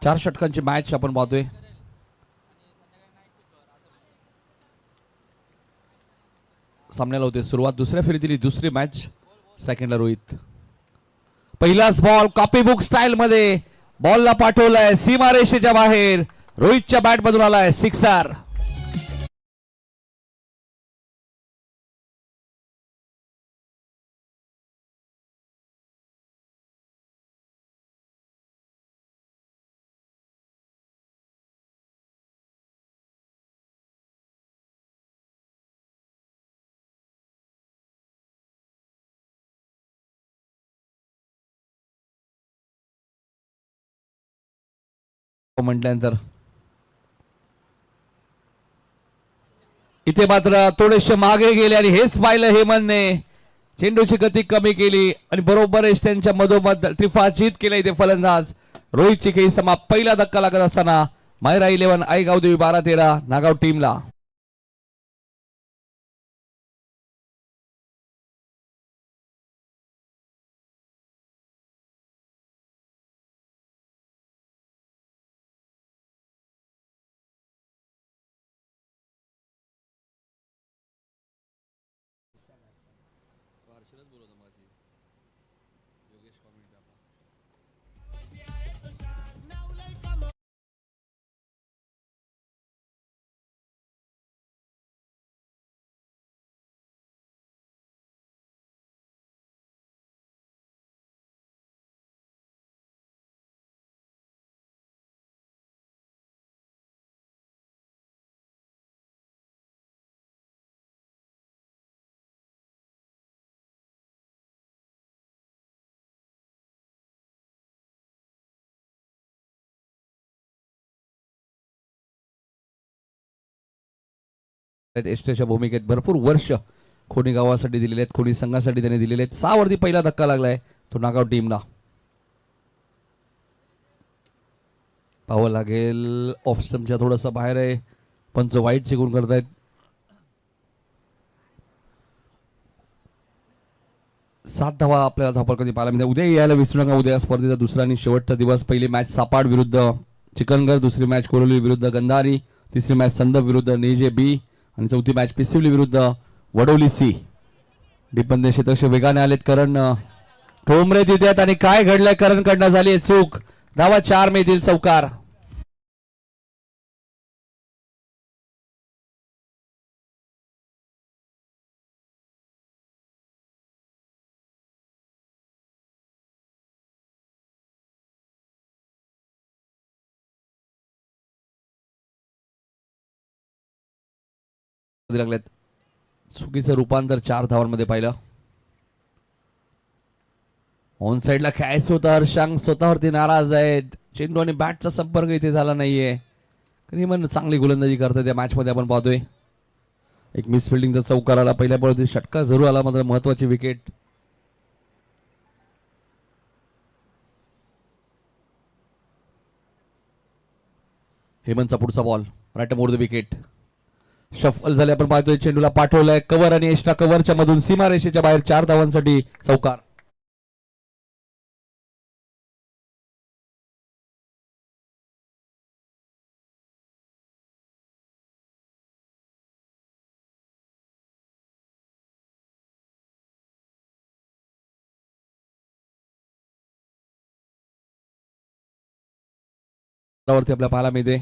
4 षटकांची match आपण पाहतोय. सामन्याला होते सुरुवात. दुसऱ्या फेरीतील दुसरी मॅच. सेकंडला रोहित. पहिलाच बॉल कॉपी बुक स्टाईल मध्ये बॉलला पाठवलाय सीमारेषेच्या बाहेर. रोहितच्या बॅट मधून आलाय सिक्सर. म्हटल्यानंतर इथे मात्र थोडेसे मागे गेले आणि हेच पाहिलं हेमंतने. चेंडूची गती कमी केली आणि बरोबर एस्टनच्या मधोमध त्रिफाचित केला इथे फलंदाज. रोहितची खेळी समाप्त. पहिला धक्का लागत असताना मायरा 11 आईगाव देवी 12-13 नागाव टीमला. एस्टेच्या भूमिकेत भरपूर वर्ष खोनी गावासाठी दिलेले आहेत. खोनी संघासाठी त्याने दिलेले आहेत. 6 वरती पहिला धक्का लागलाय तो नागाव टीमला. पाहावं लागेल. ऑफ स्टंपच्या थोडस बाहेर आहे. पंच वाईट चिकून करतायत. 7 धावा आपल्याला धावपळ कधी पाहायला मिळते. उद्या यायला विसरू नका. उद्या स्पर्धेचा दुसरा आणि शेवटचा दिवस. पहिली मॅच सापाड विरुद्ध चिकनगर, दुसरी मॅच कोरोली विरुद्ध गंधारी, तिसरी मॅच संदप विरुद्ध नेजे बी आणि चौथी मॅच पिसिवली विरुद्ध वडोली सी. डिपंदे क्षेत्रक्ष वेगाने आलेत. करण ठोंबरे तिथे आहेत आणि काय घडलंय. करण कडनं झाली चूक. धावा 4 मिळतील. चौकार. लागलेत. चुकीचं रूपांतर 4 धावांमध्ये पाहिलं. ऑन साइडला खेळायचं होतं. हर्षांग स्वतःवरती नाराज आहेत. चेंडू आणि बॅटचा संपर्क इथे झाला नाहीये. पण चांगली गोलंदाजी करतात या मॅच मध्ये आपण पाहतोय. एक मिस फिल्डिंगचा चौकार आला. पहिल्या बॉलवरती षटका जरूर आला. मात्र महत्वाची विकेट. हेमंतचा पुढचा ball right more the wicket. Shuffle झाले आपण पाहतोय. चेंडूला पाठवलाय कव्हर आणि एक्स्ट्रा कव्हरच्या मधून सीमारेषेच्या बाहेर 4 धावांसाठी चौकार. वरती आपल्याला पाहायला मिळते.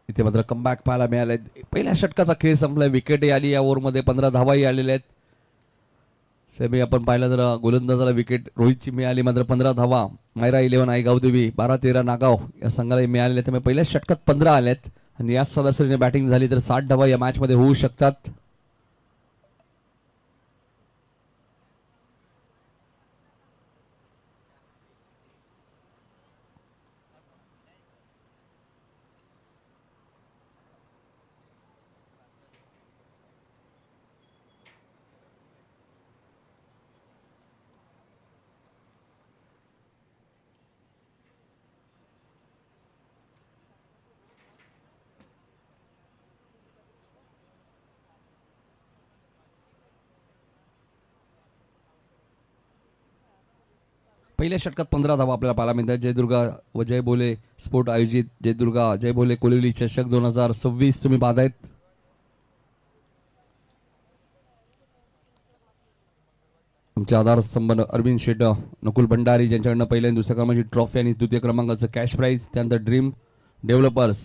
इथे मात्र कमबॅक पाहायला मिळाले. पहिल्या षटकाचा खेळ संपला. विकेटही आली या ओव्हरमध्ये. 15 धावाही आलेल्या आहेत. सेमी आपण पाहिलं तर गोलंदाजाला विकेट रोहितची मिळाली. मात्र 15 धावा मायरा 11 आईगाव देवी 12-13 नागाव या संघाला मिळालेल्या. त्यामुळे पहिल्या षटकात 15 आल्यात आणि याच सरासरीने बॅटिंग झाली तर 60 धावा या मॅच मध्ये होऊ शकतात. पहिल्या षटकात 15 धावा आपल्याला पाहायला मिळतात. जयदुर्गा व जय भोले स्पोर्ट आयोजित जयदुर्गा जय भोले कोलिवली चषक 2026 तुम्ही पाहतायत. आमचे आधार स्तंभ अरविंद शेट, नकुल भंडारी ज्यांच्याकडनं पहिल्या आणि दुसऱ्या क्रमांकाची ट्रॉफी आणि द्वितीय क्रमांकाचं कॅश प्राइज. त्यानंतर ड्रीम डेव्हलपर्स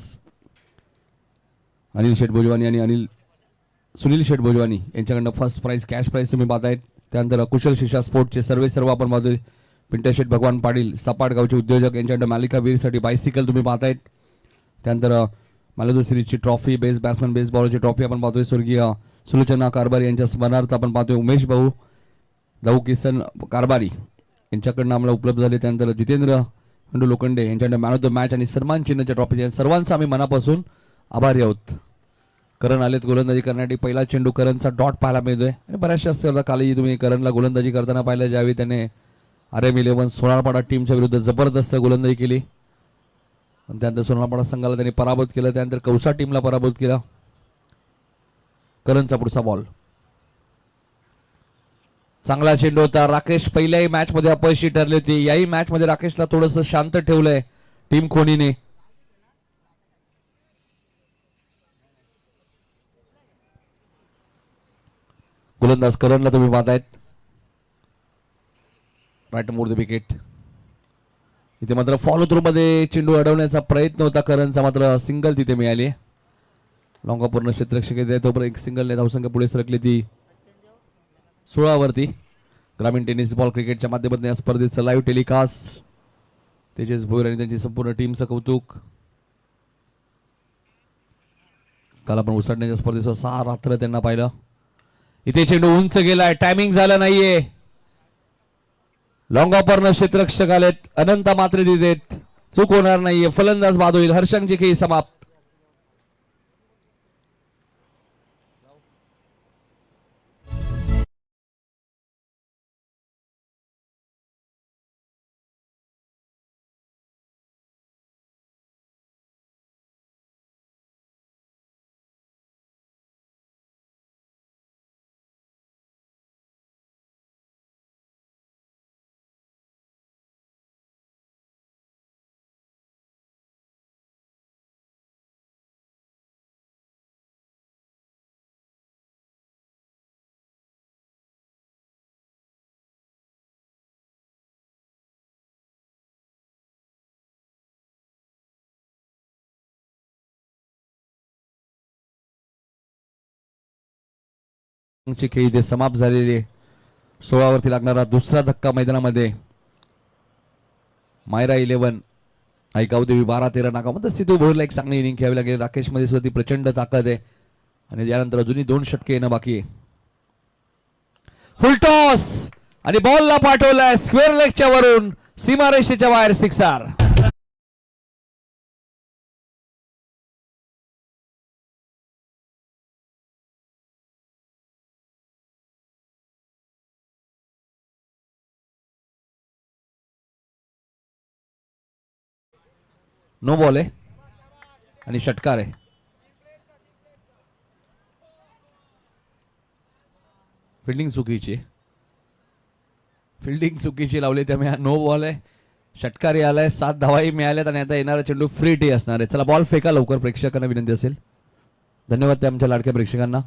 अनिल शेठ भोजवानी आणि सुनील शेठ भोजवानी यांच्याकडनं फर्स्ट प्राइज कॅश प्राइज तुम्ही पाहतायत. त्यानंतर कुशल शिषा स्पोर्टचे सर्व आपण पाहतोय. पिंट्या शेठ भगवान पाटील सपाट गावचे उद्योजक यांच्याकडनं मालिका वीरसाठी बायसिकल तुम्ही पाहतायत. त्यानंतर मालदो सिरीजची ट्रॉफी, बेस्ट बॅट्समॅन बेस्ट बॉलरची ट्रॉफी आपण पाहतोय. स्वर्गीय सुलोचना कारभारी यांच्या स्मरणार्थ आपण पाहतोय. उमेश भाऊ दाऊ किसन कारभारी यांच्याकडनं आम्हाला उपलब्ध झाले. त्यानंतर जितेंद्र खंडू लोखंडे यांच्याकडनं मॅन ऑफ द मॅच आणि सन्मान चिन्हच्या ट्रॉफी. सर्वांचा आम्ही मनापासून आभारी आहोत. करण आलेत गोलंदाजी करण्यासाठी. पहिला चेंडू करणचा डॉट पाहायला मिळतोय आणि बऱ्याचशा कालही तुम्ही करणला गोलंदाजी करताना पाहिलं. ज्यावेळी त्याने RM11 सोनारपाडा टीमच्या विरुद्ध जबरदस्त गोलंदाजी केली आणि त्यानंतर सोनारपाडा संघाला त्यांनी पराभूत केलं. त्यानंतर कौसा टीमला पराभूत केला. करणचा पुढचा बॉल चांगला चेंडू होता. राकेश पहिल्याही मॅच मध्ये अपयशी ठरले होते. याही मॅच मध्ये राकेशला थोडंसं शांत ठेवलंय टीम खोनीने. गोलंदाज करणला तुम्ही पाहतायत. Right more the wicket. इथे मात्र फॉलो थ्रू मध्ये चेंडू अडवण्याचा प्रयत्न होता करणचा, मात्र सिंगल तिथे मिळाली. लॉंगा पूर्ण क्षेत्ररक्षक तोपर्यंत एक सिंगल धावसंख्या पुढे सरकली ती 16 वरती. ग्रामीण टेनिस बॉल क्रिकेटच्या माध्यमातून या स्पर्धेचं लाईव्ह टेलिकास्ट. तेजस भोईर आणि त्यांची संपूर्ण टीमचं कौतुक. काल आपण उसडण्याच्या स्पर्धेचं 6 रात्र त्यांना पाहिलं. इथे चेंडू उंच गेलाय, टायमिंग झालं नाहीये. लॉंग ऑफरनं क्षेत्ररक्षक आलेत. अनंत मात्रे देत चूक होणार नाहीये. फलंदाज बाद होईल. हर्षंची खेळी समाप्त. खेळी इथे समाप्त झालेली. 16 वरती लागणारा दुसरा धक्का मैदानामध्ये. मायरा 11 ऐकावदेवी 12-13 नाकामध्ये. सिद्धू भोरला एक चांगली इनिंग खेळावी लागेल. राकेश मध्ये सुद्धा ती प्रचंड ताकद आहे आणि त्यानंतर अजूनही 2 षटके येणं बाकी आहे. फुल टॉस आणि बॉलला पाठवलाय स्क्वेअर लेगच्या वरून सीमारेषेच्या बाहेर. सिक्सर. नो बॉल आहे आणि षटकार आहे. फिल्डिंग चुकीची लावली, त्यामुळे नो बॉल आहे. षटकारी आलाय. 7 धावाही मिळाल्यात आणि आता येणारा चेंडू फ्री टी असणार आहे. चला बॉल फेका लवकर. प्रेक्षकांना विनंती असेल. धन्यवाद त्या आमच्या लाडक्या प्रेक्षकांना.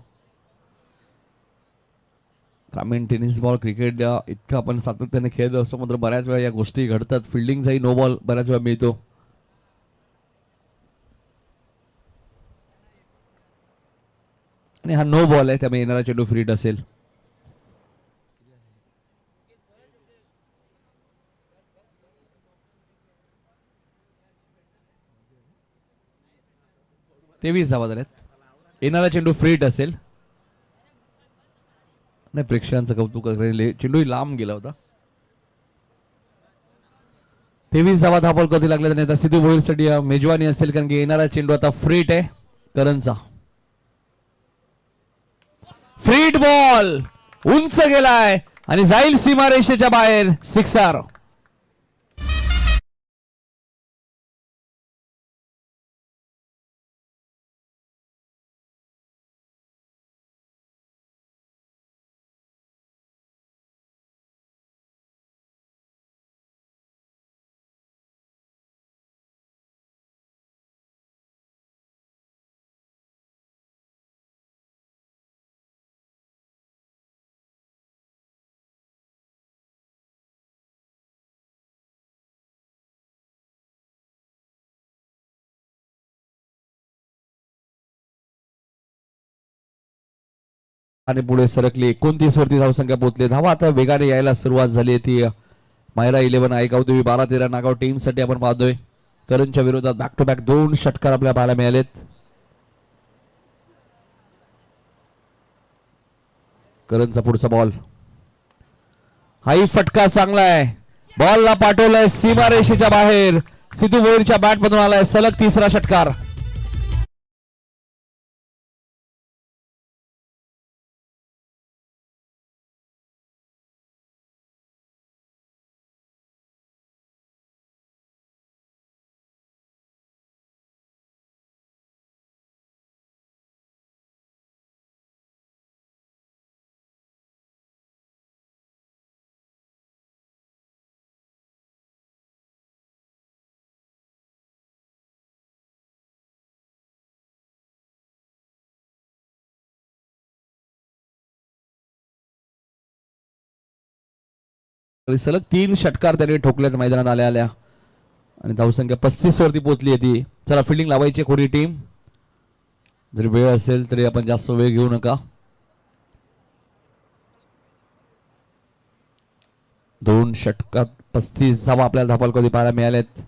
ग्रामीण टेनिस बॉल क्रिकेट इतकं आपण सातत्याने खेळत असतो, मात्र बऱ्याच वेळा या गोष्टी घडतात. फिल्डिंगचाही नो बॉल बऱ्याच वेळा मिळतो. आणि हा नो बॉल आहे, त्यामुळे येणारा चेंडू फ्री असेल. तेवीस धावा झाल्यात. येणारा चेंडू फ्रीट असेल. नाही, प्रेक्षकांचं कौतुक करेल. चेंडू लांब गेला होता. 23 धावा धापल कधी लागले तर आता सिद्धू भोईरसाठी मेजवानी असेल, कारण की येणारा चेंडू आता फ्रीट आहे करणचा. फ्रीट बॉल उंच गेलाय आणि जाईल सीमारेषेच्या बाहेर. सिक्सर. आणि पुढे सरकली 29 वरती धावसंख्या पोहोचली. धावा आता वेगाने यायला सुरुवात झाली. ती मायरा 11 आयगाव देवी 12-13 नागाव टीम साठी आपण पाहतोय. करणच्या विरोधात बॅक टू बॅक 2 षटकार आपल्याला पाहायला मिळालेत. करणचा पुढचा बॉल, हाही फटका चांगला आहे. बॉलला पाठवलंय सीमारेषेच्या बाहेर. सिद्धू भोईरच्या बॅट मधून आलाय सलग तिसरा षटकार. सलग 3 षटकार त्यांनी ठोकल्यात मैदानात आल्या आल्या आणि धावसंख्या 35 वरती पोहोचली आहे ती. चला फिल्डिंग लावायची खोडी टीम. जरी वेळ असेल तरी आपण जास्त वेळ घेऊ नका. 2 षटकात 35 धावा आपल्याला धापालकधी पाहायला मिळाल्यात.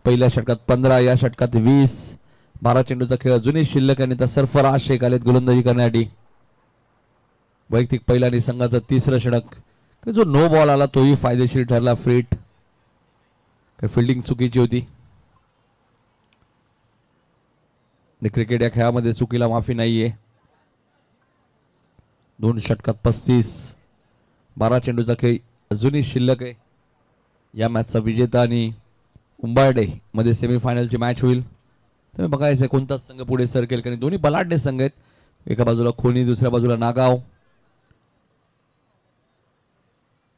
पहिल्या षटकात 15, या षटकात 20. 12 चेंडूचा खेळ अजूनही शिल्लक आणि त्या सरफराज शेख आलेत गोलंदाजी करण्यासाठी. वैयक्तिक पहिला आणि संघाचं तिसरं षटक. जो नो बॉल आला तोही फायदेशीर ठरला. फ्रीट, फिल्डिंग चुकीची होती. क्रिकेट या खेळामध्ये चुकीला माफी नाहीये. 2 षटकात 35. 12 चेंडूचा खेळ अजूनही शिल्लक आहे. या मॅचचा विजेता आणि उंबारडे मध्ये सेमीफायनलची मॅच होईल. तुम्ही बघायचं कोणता संघ पुढे सरकेल, कारण दोन्ही बलाढ्य संघ आहेत. एका बाजूला खोनी, दुसऱ्या बाजूला नागाव.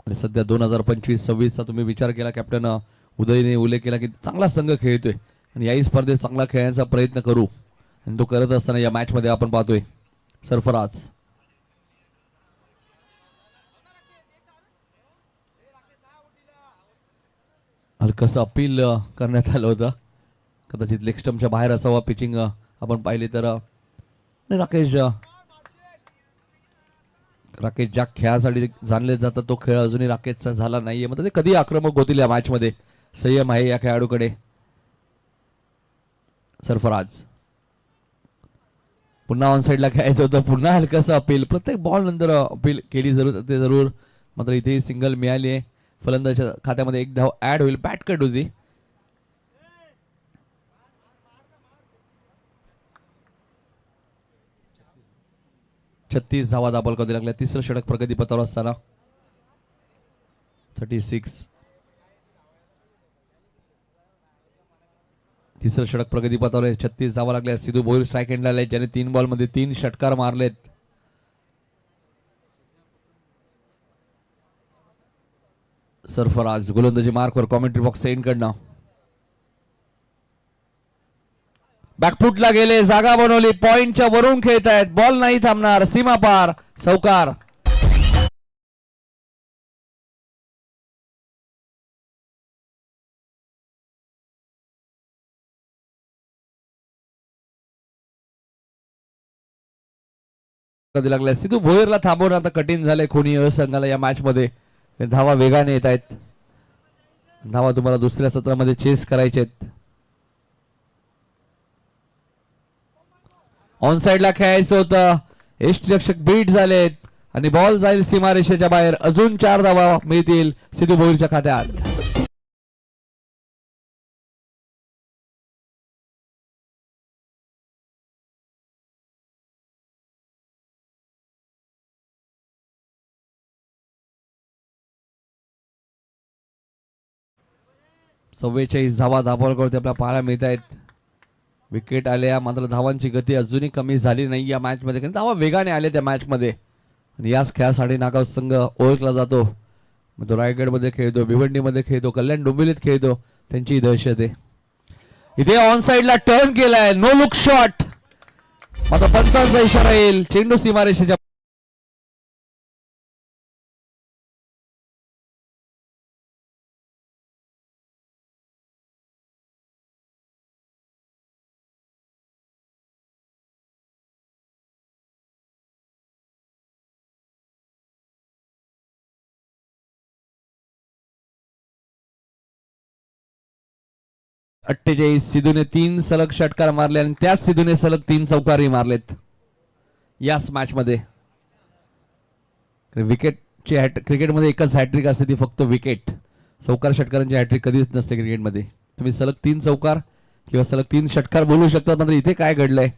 आणि सध्या 2025-26 चा तुम्ही विचार केला, कॅप्टन उदयने उल्लेख केला की चांगला संघ खेळतोय आणि याही स्पर्धेत चांगला खेळण्याचा प्रयत्न करू. आणि तो करत असताना या मॅच मध्ये आपण पाहतोय सरफराज. हलकसं अपील करण्यात आलं होतं. कदाचित लेग स्टंपच्या बाहेर असावा. पिचिंग आपण पाहिली तर राकेश ज्या खेळासाठी जाणले जातात तो खेळ अजूनही राकेशचा झाला नाहीये. म्हणजे ते कधी आक्रमक होतील या मॅच मध्ये. संयम आहे या खेळाडूकडे. सरफराज पुन्हा ऑन साइडला खेळायचं होतं. पुन्हा हलकसं अपील. प्रत्येक बॉल नंतर अपील केली जरूर. मात्र इथे सिंगल मिळाली आहे. फलंदाजाच्या खात्यामध्ये 1 धाव ऍड होईल. बॅट कट होती. छत्तीस धावा दाबल कधी लागल्या. तिसरं षटक प्रगतीपथावर असताना 36. तिसरं षटक प्रगतीपथावर आहे. 36 धावा लागल्या. सिद्धू भोईर स्ट्राईक एंडला आले, ज्याने 3 बॉल मध्ये 3 षटकार मारलेत. सरफराज गोलंदाजी मार्कवर कॉमेंट्री बॉक्स एंड कडनं बॅकफुटला गेले, जागा बनवली, पॉइंटच्या वरून खेळतायत. बॉल नाही थांबणार. सीमा पार. चौकार. कधी लागल्या. सिद्धू भोईरला थांबवणं आता कठीण झालंय खोनी संघाला या मॅच मध्ये. धावा वेगाने येत आहेत. धावा तुम्हाला दुसऱ्या सत्रामध्ये चेस करायचे आहेत. ऑन साइडला खेळायचं होतं. यष्टीरक्षक बीट झालेत आणि बॉल जाईल सीमारेषेच्या बाहेर. अजून 4 धावा मिळतील सिद्धू भोईरच्या खात्यात. चव्वेचाळीस धावा धाबावरती आपल्याला पाहायला मिळत आहेत. विकेट आल्या, मात्र धावांची गती अजूनही कमी झाली नाही या मॅच मध्ये. कारण धावा वेगाने आले त्या मॅच मध्ये. आणि याच खेळासाठी नागाव संघ ओळखला जातो. तो रायगडमध्ये खेळतो, भिवंडीमध्ये खेळतो, कल्याण डोंबिवलीत खेळतो. त्यांची दहशत आहे. इथे ऑन साइडला टर्न केलाय. No look shot. मात्र पंचांचा इशारा येईल. चेंडू सीमारेषेच्या 48. सिद्धूने 3 सलग षटकार मारले आणि त्याच सिद्धूने सलग 3 चौकारही मारलेत याच मॅच मध्ये. विकेटची क्रिकेटमध्ये एकच हॅट्रिक असते, ती फक्त विकेट. चौकार षटकारांची हॅट्रिक कधीच नसते क्रिकेटमध्ये. तुम्ही सलग 3 चौकार किंवा सलग 3 षटकार बोलू शकता, मात्र इथे काय घडलंय,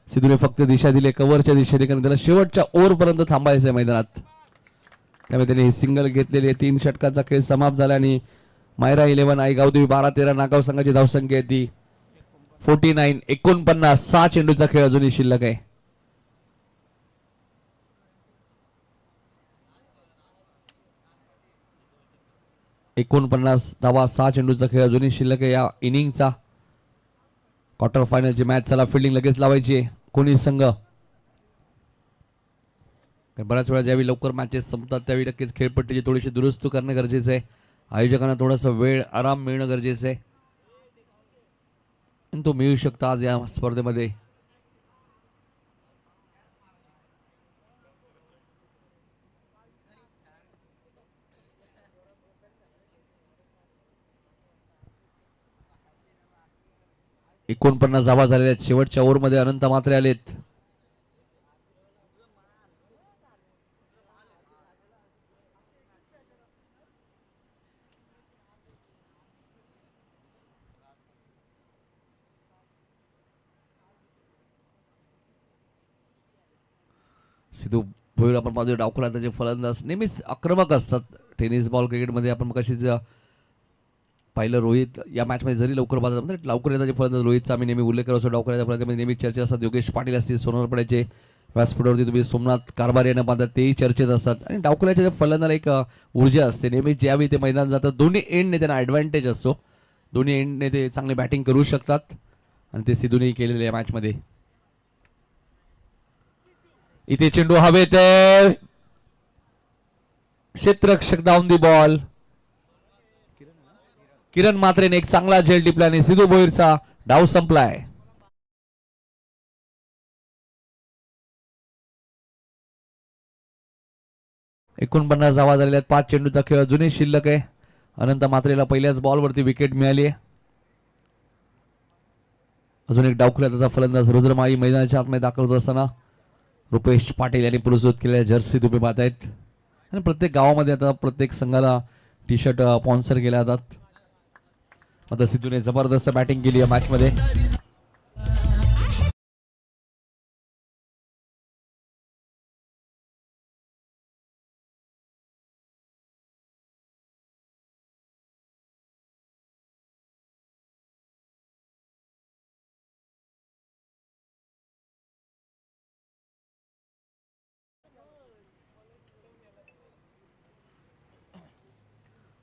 सिद्धूने फक्त दिशा दिली कव्हरच्या दिशेने, कारण त्याला शेवटच्या ओव्हर पर्यंत थांबायचं आहे मैदानात. त्यामुळे त्याने ही सिंगल घेतलेली आहे. 3 षटकांचा खेळ समाप्त झाला आणि मायरा 11 आई गावदेवी 12-13 नागाव संघाची धावसंख्या आहे ती 49. 49. 6 चेंडूचा खेळ अजूनही शिल्लक आहे. एकोणपन्नास धावा, 6 चेंडूचा खेळ अजूनही शिल्लक आहे या इनिंगचा. क्वार्टर फायनलची मॅच. चला फिल्डिंग लगेच लावायची आहे कोणी संघ. बऱ्याच वेळा ज्यावेळी लवकर मॅचेस संपतात त्यावेळी नक्कीच खेळपट्टीची थोडीशी दुरुस्त करणं गरजेचं आहे. आयोजकांना थोडासा वेळ आराम मिळणं गरजेचं आहे, आणि तो मिळू शकतो आज या स्पर्धेमध्ये. एकोणपन्नास धावा झालेल्या आहेत. शेवटच्या ओव्हरमध्ये अनंत मात्रे आलेत. सिद्धू भोईर आपण पाहतोय डावखुला त्याचे फलंदाज नेहमीच आक्रमक असतात. टेनिस बॉल क्रिकेटमध्ये आपण मग कशीच पाहिलं, रोहित या मॅचमध्ये जरी लवकर बाद झाला, लवकर येताचे फलंदाज रोहितचा आम्ही नेहमी उल्लेख करतो. डावखुल्याच्या फलंदाजामध्ये नेहमी चर्चा असतात. योगेश पाटील असतील, सोनवरपड्याचे व्यासपीठावरती तुम्ही सोमनाथ कारभार यांना पाहतात, तेही चर्चेत असतात. आणि डावखुल्याच्या फलंदाला एक ऊर्जा असते नेहमी, ज्यावेळी ते मैदान जातात दोन्ही एंडने त्यांना ॲडव्हान्टेज असतो. दोन्ही एंडने ते चांगली बॅटिंग करू शकतात, आणि ते सिद्धूनेही केलेले या मॅचमध्ये. इथे चेंडू हवेत, क्षेत्ररक्षक डाऊन दी बॉल. किरण मात्रेने एक चांगला झेल टिपल्याने सिद्धू भोईरचा डाव संपलाय. एकोणपन्नास धावा झालेल्या आहेत. 5 चेंडूचा खेळ अजूनही शिल्लक आहे. अनंत मात्रेला पहिल्याच बॉलवरती विकेट मिळाली आहे. अजून एक डावखुला त्याचा फलंदाज रुद्रमाई मैदानाच्या आतमध्ये दाखल होत असताना रुपेश पाटील यांनी पुरस्कृत केलेल्या जर्सी तुम्ही पाहतायत. आणि प्रत्येक गावामध्ये आता प्रत्येक संघाला टी शर्ट स्पॉन्सर केले जातात. आता सिद्धूने जबरदस्त बॅटिंग केली या मॅच मध्ये.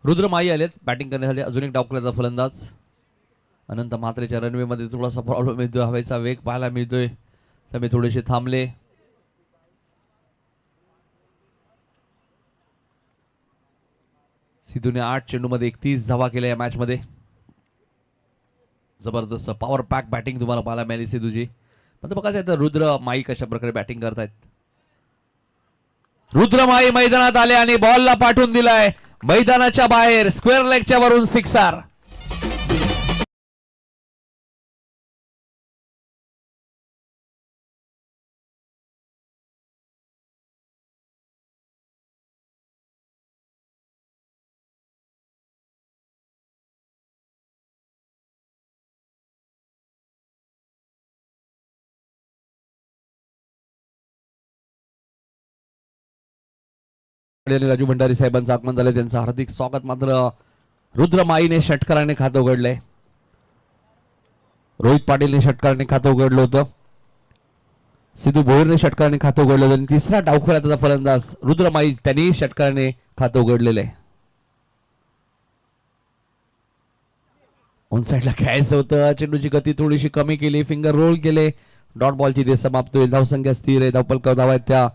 रुद्रमाई आलेत बॅटिंग करण्यासाठी. अजून एक डावखुल्याचा फलंदाज. अनंत म्हात्रेच्या रनवे मध्ये थोडासा प्रॉब्लेम मिळतोय, हवेचा वेग पाहायला मिळतोय, त्यामुळे थोडेसे थांबले. सिद्धूने 8 चेंडूमध्ये 31 धावा केल्या या मॅच मध्ये. जबरदस्त पॉवर पॅक बॅटिंग तुम्हाला पाहायला मिळाली सिद्धूची. पण बघायचं तर रुद्रमाई कशा प्रकारे बॅटिंग करतायत. रुद्रमाई मैदानात आले आणि बॉलला पाठवून दिलाय मैदानाच्या बाहेर, स्क्वेअर लेगच्या वरून सिक्सर. राजू भंडारी साहेबांचं आगमन झालं, त्यांचं हार्दिक स्वागत. मात्र रुद्रमाईने षटकाराने खातं उघडलंय. रोहित पाटीलने षटकाराने खातं उघडलं होतं. सिद्धू भोईरने षटकाराने खातं उघडलं होतं. आणि तिसरा डावखुला त्याचा फलंदाज रुद्रमाई, त्यांनी षटकाराने खातं उघडलेलं आहे. ऑन साईडला खेळायचं होतं. चेंडूची गती थोडीशी कमी केली, फिंगर रोल केले. डॉट बॉलची ते समाप्त होईल. धावसंख्या स्थिर आहे. धावपलक धावा आहेत त्या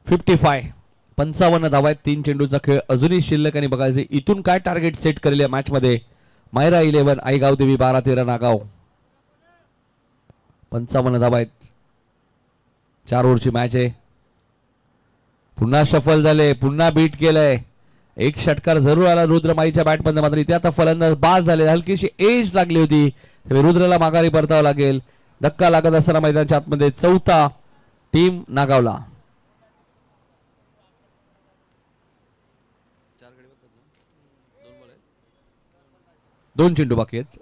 55. 55 धावा आहेत. 3 चेंडूचा खेळ अजूनही शिल्लक. आणि बघायचे इथून काय टार्गेट सेट करेल या मॅच मध्ये. मायरा 11 आई गावदेवी 12-13 नागाव. 55 धावा आहेत. 4 ओव्हरची मॅच आहे. पुन्हा शफल झाले, पुन्हा बीट केलंय. एक षटकार जरूर आला रुद्रमाईच्या बॅटमध्ये, मात्र इथे आता फलंदाज बाद झाले. हलकीशी एज लागली होती, त्यामुळे रुद्रला माघारी परतावं लागेल. धक्का लागत असताना मैदानाच्या आतमध्ये चौथा टीम नागावला. दोन चेंडू बाकी आहेत.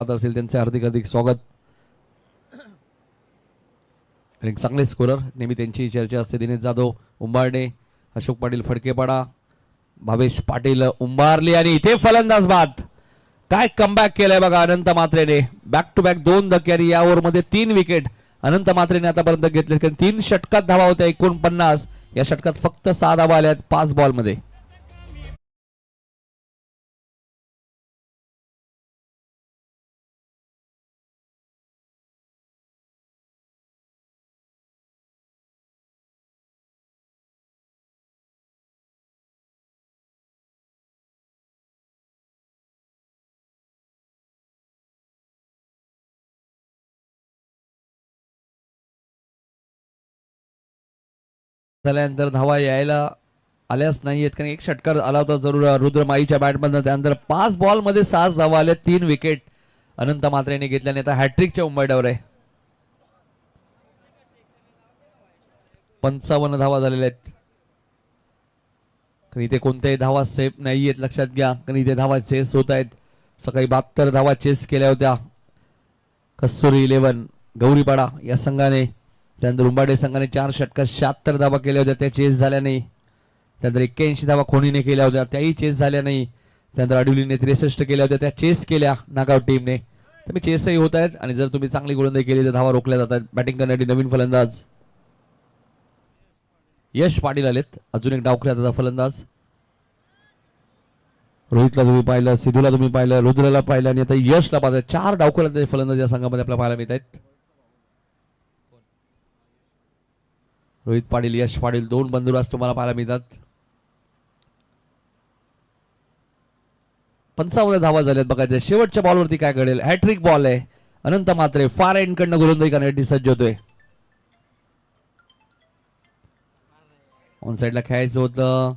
असेल त्यांचे हार्दिक हार्दिक स्वागत. एक चांगले स्कोरर नेहमी त्यांची चर्चा असते. दिनेश जाधव उंबारणे, अशोक पाटील फडकेपाडा, भावेश पाटील उंबारली आणि इथे फलंदाज बाद. काय कमबॅक केलंय बघा अनंत मात्रेने. बॅक टू बॅक 2 धक्के आणि या ओव्हरमध्ये 3 विकेट अनंत मात्रेने आतापर्यंत घेतले. 3 षटकात धावा होत्या 49. या षटकात फक्त 6 धावा आल्या 5 बॉलमध्ये. झाल्यानंतर धावा यायला आल्याच नाहीयेत, कारण एक षटकार आला होता जरूर रुद्रमाईच्या बॅटमधनं. त्यानंतर 5 बॉलमध्ये 6 धावा आल्या. 3 विकेट अनंत मात्रेने घेतल्याने आता हॅट्रिकच्या उंबरठ्यावर आहे. 55 धावा झालेल्या आहेत. कारण इथे कोणत्याही धावा सेफ नाहीयेत, लक्षात घ्या. कारण इथे धावा चेस होत आहेत. सकाळी 72 धावा चेस केल्या होत्या कस्तुरी 11 गौरीपाडा या संघाने. त्यानंतर उंबाडे संघाने 4 षटकात 76 धावा केल्या होत्या, त्या चेस झाल्या नाही. त्यानंतर 81 धावा खोनीने केल्या होत्या, त्याही चेस झाल्या नाही. त्यानंतर अडुलीने 63 केल्या होत्या, त्या चेस केल्या नागाव टीमने. तर चेसही होत आहेत आणि जर तुम्ही चांगली गोलंदाजी केली तर धावा रोखल्या जातात. बॅटिंग करण्यासाठी नवीन फलंदाज यश पाटील आलेत. अजून एक डावखुऱ्याचा फलंदाज. रोहितला तुम्ही पाहिलं, सिद्धूला तुम्ही पाहिलं, रुद्रला पाहिलं आणि आता यशला पाहिलं. 4 डावखुऱ्याचे फलंदाज या संघामध्ये आपल्याला पाहायला मिळत आहेत. रोहित पाटील, यश पाटील 2 बंधुराज तुम्हाला पाहायला मिळतात. 55 धावा झाल्यात. बघायचं शेवटच्या बॉलवरती काय घडेल. हॅट्रिक बॉल आहे. अनंत मात्रे फार एंडकडनं गोलंदाजी करण्यासाठी सज्ज होतोय. ऑन साईडला खेळायचं होतं,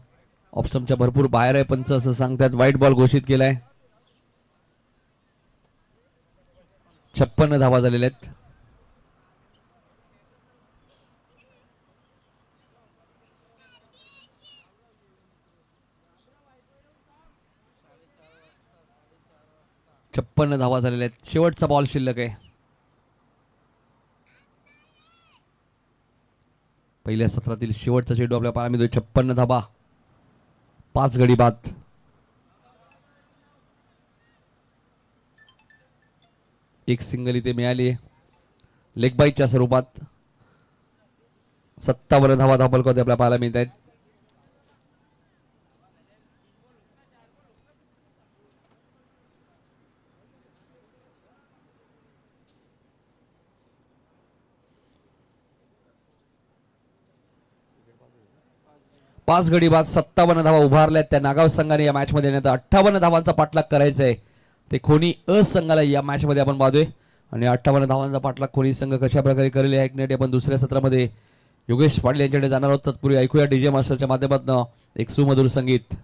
ऑप्शनच्या भरपूर बाहेर आहे पंच असं सांगतात. व्हाईट बॉल घोषित केलाय. 56 धावा झालेल्या आहेत. छप्पन्न धावा झालेल्या आहेत. शेवटचा बॉल शिल्लक आहे. पहिल्या सत्रातील शेवटचा चेंडू आपल्या पाहायला मिळतोय. 56 धावा, 5 गडी बाद. एक सिंगल इथे मिळाली लेग बाईटच्या स्वरूपात. 57 धावा धापलकवते आपल्याला पाहायला मिळत आहेत. पाच गडी बाद, 57 धावा उभारल्यात त्या नागाव संघाने या मॅच मध्ये. 58 धावांचा पाठलाग करायचा आहे. ते खोनी अ संघाला या मॅच मध्ये आपण पाहतोय. आणि 58 धावांचा पाठलाग खोनी संघ कशा प्रकारे करेल या ऐकण्यासाठी आपण दुसऱ्या सत्रामध्ये योगेश पाटील यांच्याकडे जाणार आहोत. तत्पूर्वी ऐकूया डीजे मास्टरच्या माध्यमातून एक सुमधुर संगीत.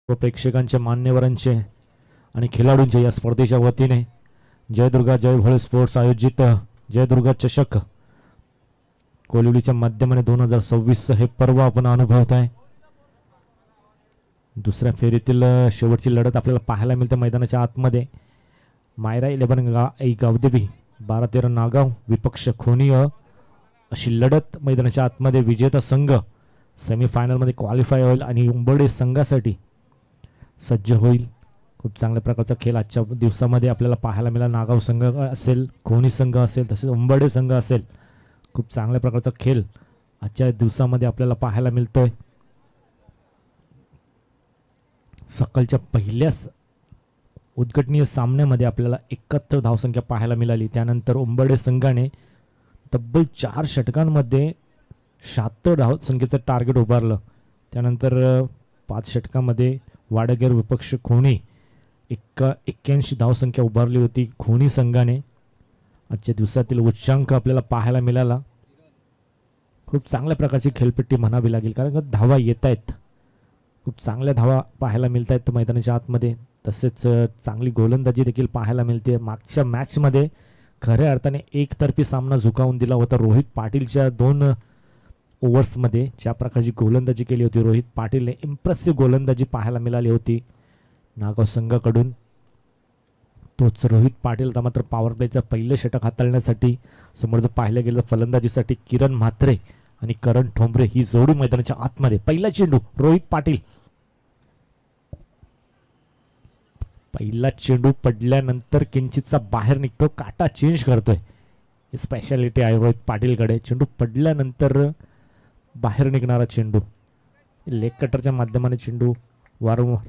व प्रेक्षकांच्या मान्यवरांचे आणि खेळाडूंच्या या स्पर्धेच्या वतीने जयदुर्गा जय भोळे स्पोर्ट्स आयोजित जयदुर्गा चषक कोलिवलीच्या माध्यमाने 2026 हे पर्व आपण अनुभवत आहे. दुसऱ्या फेरीतील शेवटची लढत आपल्याला पाहायला मिळते मैदानाच्या आतमध्ये. मायरा 11 गावदेवी 12-13 नागाव विपक्ष खोनी अशी लढत मैदानाच्या आतमध्ये. विजेता संघ सेमीफायनलमध्ये क्वालिफाय होईल आणि उंबरडे संघासाठी सज्ज होईल. खूप चांगल्या प्रकारचा खेळ आजच्या दिवसामध्ये आपल्याला पाहायला मिळाला. नागाव संघ असेल, खोनी संघ असेल, तसेच उंबरडे संघ असेल. खूप चांगल्या प्रकारचा खेळ आजच्या दिवसामध्ये आपल्याला पाहायला मिळतोय. सकाळच्या पहिल्याच उद्घाटनीय सामन्यामध्ये आपल्याला 71 धावसंख्या पाहायला मिळाली. त्यानंतर उंबरडे संघाने तब्बल 4 षटकांमध्ये 76 धावसंख्येचं टार्गेट उभारलं. त्यानंतर 5 षटकामध्ये वाडगेर विपक्ष खोनी 81 धावसंख्या उभारली होती खोनी संघाने. आजच्या दिवसातील उच्चांक आपल्याला पाहायला मिळाला. खूप चांगल्या प्रकारची खेळपट्टी म्हणावी लागेल, कारण का धावा येत आहेत. खूप चांगल्या धावा पाहायला मिळत आहेत मैदानाच्या आतमध्ये. तसेच चांगली गोलंदाजी देखील पाहायला मिळते. मागच्या मॅचमध्ये खऱ्या अर्थाने एकतर्फी सामना झुकावून दिला होता. रोहित पाटीलच्या 2 ओव्हर्समध्ये ज्या प्रकारची गोलंदाजी केली होती रोहित पाटीलने, इम्प्रेसिव्ह गोलंदाजी पाहायला मिळाली होती नागाव संघाकडून. तोच रोहित पाटील मात्र पॉवर प्लेचं पहिलं षटक हाताळण्यासाठी समोर जर पाहिलं गेलं फलंदाजीसाठी किरण म्हात्रे आणि करण ठोंबरे ही जोडी मैदानाच्या आतमध्ये. पहिला चेंडू रोहित पाटील. पहिला चेंडू पडल्यानंतर किंचितचा बाहेर निघतो, काटा चेंज करतोय. ही स्पेशालिटी आहे रोहित पाटीलकडे. चेंडू पडल्यानंतर बाहेर निघणारा चेंडू. लेग कटरच्या माध्यमाने चेंडू वारंवार.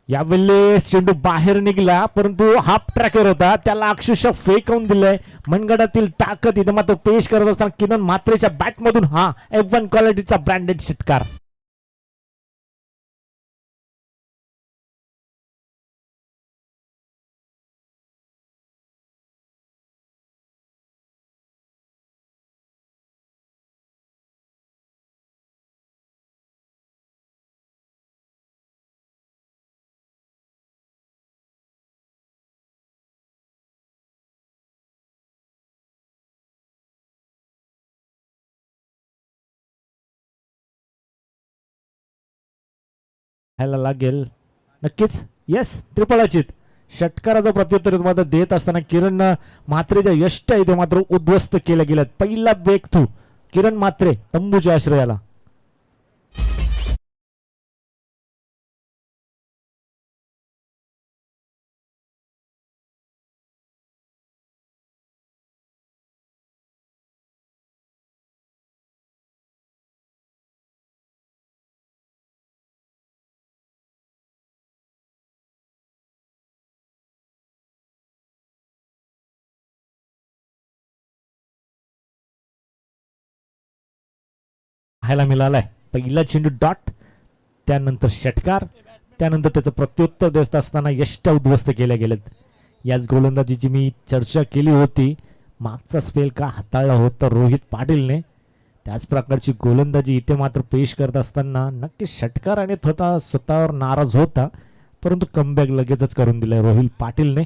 यावेळेस चेंडू बाहेर निघला, परंतु हाफ ट्रॅकर होता, त्याला अक्षरशः फेकवून दिलंय. मनगडातील ताकद इथं मात्र पेश करत असताना किरण म्हात्रेच्या बॅटमधून हा F1 क्वालिटीचा ब्रँडेड षटकार. लागेल नक्कीच. येस, ट्रिपल अचित. षटकाराचा प्रत्युत्तर मात्र देत असताना किरण म्हात्रेच्या यष्ट इथे मात्र उद्ध्वस्त केल्या गेल्यात. पहिला ब्रेक थ्रू किरण म्हात्रे तंबूच्या आश्रयाला. पाहायला मिळालाय पहिला चेंडू डॉट, त्यानंतर षटकार, त्यानंतर त्याचं प्रत्युत्तर देत असताना यष्ट उद्ध्वस्त केल्या गेलेत. याच गोलंदाजीची मी चर्चा केली होती. मागचा स्पेल का हाताळला होता रोहित पाटीलने, त्याच प्रकारची गोलंदाजी इथे मात्र पेश करत असताना नक्की षटकाराने थोडा स्वतःवर नाराज होता, परंतु कमबॅक लगेचच करून दिलाय रोहित पाटीलने.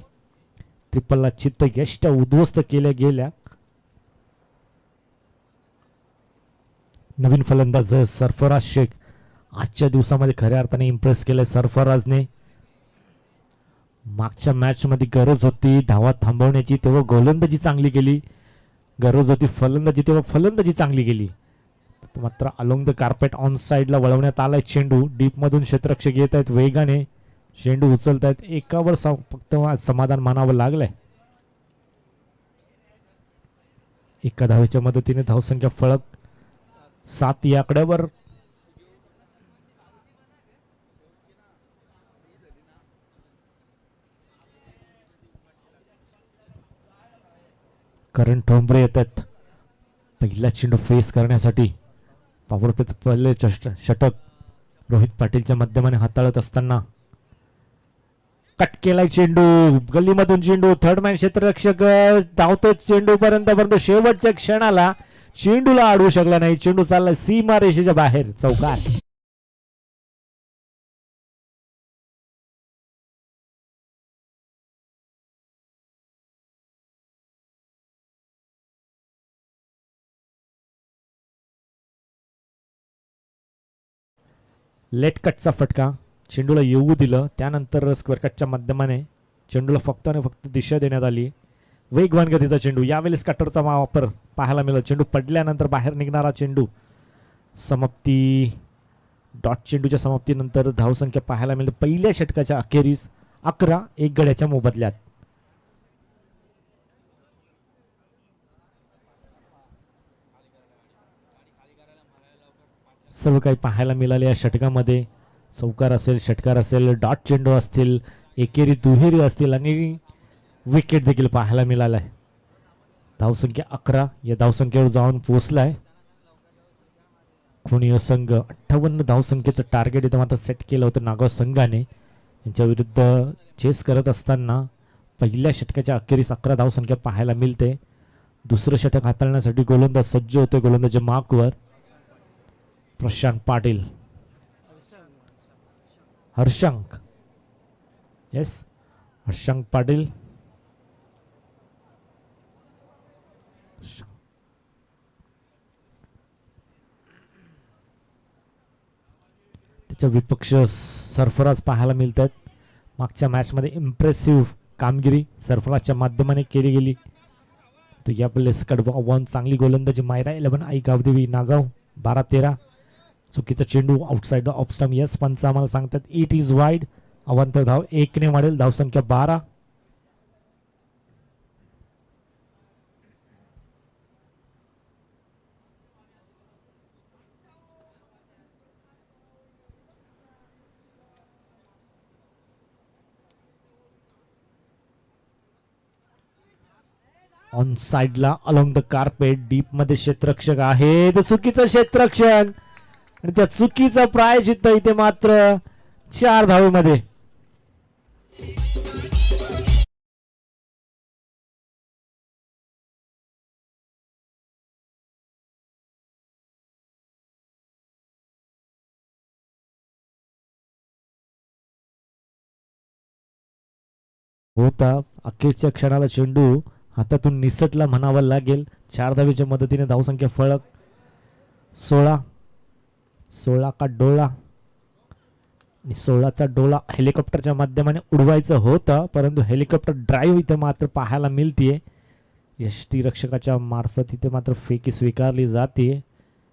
ट्रिपलला चित्त यष्ट उद्ध्वस्त केल्या गेल्या. नवीन फलंदाज सरफराज शेख आजच्या दिवसामध्ये खऱ्या अर्थाने इम्प्रेस केलंय सरफराजने. मागच्या मॅच मध्ये गरज होती धावा थांबवण्याची, तेव्हा गोलंदाजी चांगली केली. गरज होती फलंदाजी, तेव्हा फलंदाजी चांगली केली. मात्र अलोंग द कार्पेट ऑन साइडला वळवण्यात आलाय चेंडू. डीप मधून क्षेत्ररक्षक येत आहेत, वेगाने चेंडू उचलत आहेत. एकावर फक्त समाधान मानावं लागलंय. एका धावेच्या मदतीने धावसंख्या फळक 7 या आकड्यावर. करण ठोंबरे येतात पहिला चेंडू फेस करण्यासाठी. पॉवर प्लेचं पहिले षटक रोहित पाटीलच्या माध्यमाने हाताळत असताना कट केलाय चेंडू. गल्लीमधून चेंडू, थर्ड मॅन क्षेत्ररक्षक धावतो चेंडू पर्यंत, परंतु शेवटच्या क्षणाला चेंडूला अडवू शकला नाही. चेंडू चाललाय सीमा रेषेच्या बाहेर. चौकार. लेट कटचा फटका. चेंडूला येऊ दिलं, त्यानंतर स्क्वेअर कटच्या माध्यमाने चेंडूला फक्त आणि फक्त दिशा देण्यात आली. वेगवान गतीचा चेंडू. यावेळेस कटरचा वापर पाहायला मिळाला. चेंडू पडल्यानंतर बाहेर निघणारा चेंडू. समाप्ती. डॉट चेंडूच्या समाप्तीनंतर धावसंख्या पाहायला मिळते पहिल्या षटकाच्या अखेरीस 11-1 गड्याच्या मोबदल्यात. सर्व काही पाहायला मिळाले या षटकामध्ये. चौकार असेल, षटकार असेल, डॉट चेंडू असतील, एकेरी दुहेरी असतील आणि विकेट देखील पाहायला मिळालाय. धावसंख्या 11 या धावसंख्येवर जाऊन पोहोचलाय खुणिया संघ. 58 धावसंख्येचं टार्गेट इथं मात्र सेट केलं होतं नागाव संघाने. यांच्या विरुद्ध चेस करत असताना पहिल्या षटकाच्या अखेरीस 11 धावसंख्या पाहायला मिळते. दुसरं षटक हाताळण्यासाठी गोलंदाज सज्ज होते. गोलंदाजच्या मार्कवर प्रशांत पाटील. हर्षांक. येस, हर्षांक पाटील. त्याच्या विपक्ष सरफराज पाहायला मिळतात. मागच्या मॅचमध्ये इम्प्रेसिव्ह कामगिरी सरफराजच्या माध्यमाने केली गेली. तो या प्लेस कडवा चांगली गोलंदाजी. मायरा 11 आई गावदेवी नागाव 12-13. चुकीचा चेंडू outside the off stump. Yes, पंच आम्हाला सांगतात इट इज वाईड. अवांतर धाव 1 ने वाढेल. धावसंख्या 12. ऑन साइडला अलॉंग द कार्पेट डीप मध्ये क्षेत्ररक्षक आहे. चुकीचं क्षेत्ररक्षण आणि त्या चुकीचा प्रायचित्त इथे मात्र 4 धावेमध्ये. होता अखेरच्या क्षणाला चेंडू हातातून निसटला म्हणावा लागेल. 4 धावेच्या मदतीने धावसंख्या फळक 16 का डोळा. 16चा डोळा हेलिकॉप्टरच्या माध्यमाने उडवायचं होतं, परंतु हेलिकॉप्टर ड्राईव्ह इथे मात्र पाहायला मिळतीये. यष्टी रक्षकाच्या मार्फत इथे मात्र फेकी स्वीकारली जाते.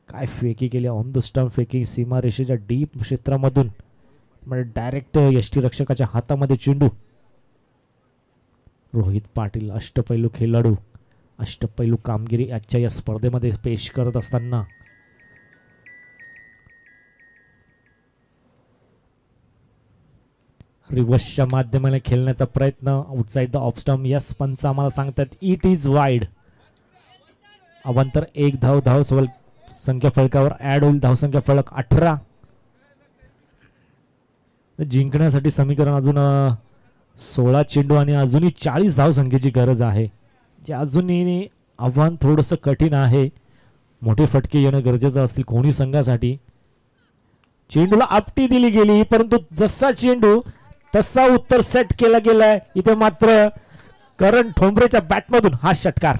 काय फेकी केली ऑन द स्टंप. फेकी सीमा रेषेच्या डीप क्षेत्रामधून म्हणजे डायरेक्ट यष्टी रक्षकाच्या हातामध्ये चेंडू. रोहित पाटील अष्टपैलू खेळाडू, अष्टपैलू कामगिरी आजच्या या स्पर्धेमध्ये पेश करत असताना रिव्हर्सच्या माध्यमाने खेळण्याचा प्रयत्न. Outside the off stump. Yes, पंच आम्हाला सांगतात इट इज वाईड. अवांतर 1 धाव. धाव संख्या फलकावर ऍड होईल. धावसंख्या फलक 18. जिंकण्यासाठी समीकरण अजून 16 चेंडू आणि अजूनही 40 धाव संख्येची गरज आहे. जे अजूनही आव्हान थोडंसं कठीण आहे. मोठे फटके येणं गरजेचं असतील कोणी संघासाठी. चेंडूला आपटी दिली गेली, परंतु जसा चेंडू तसा उत्तर सेट केला गेलाय. इथे मात्र करण ठोंबरेच्या बॅटमधून हा षटकार.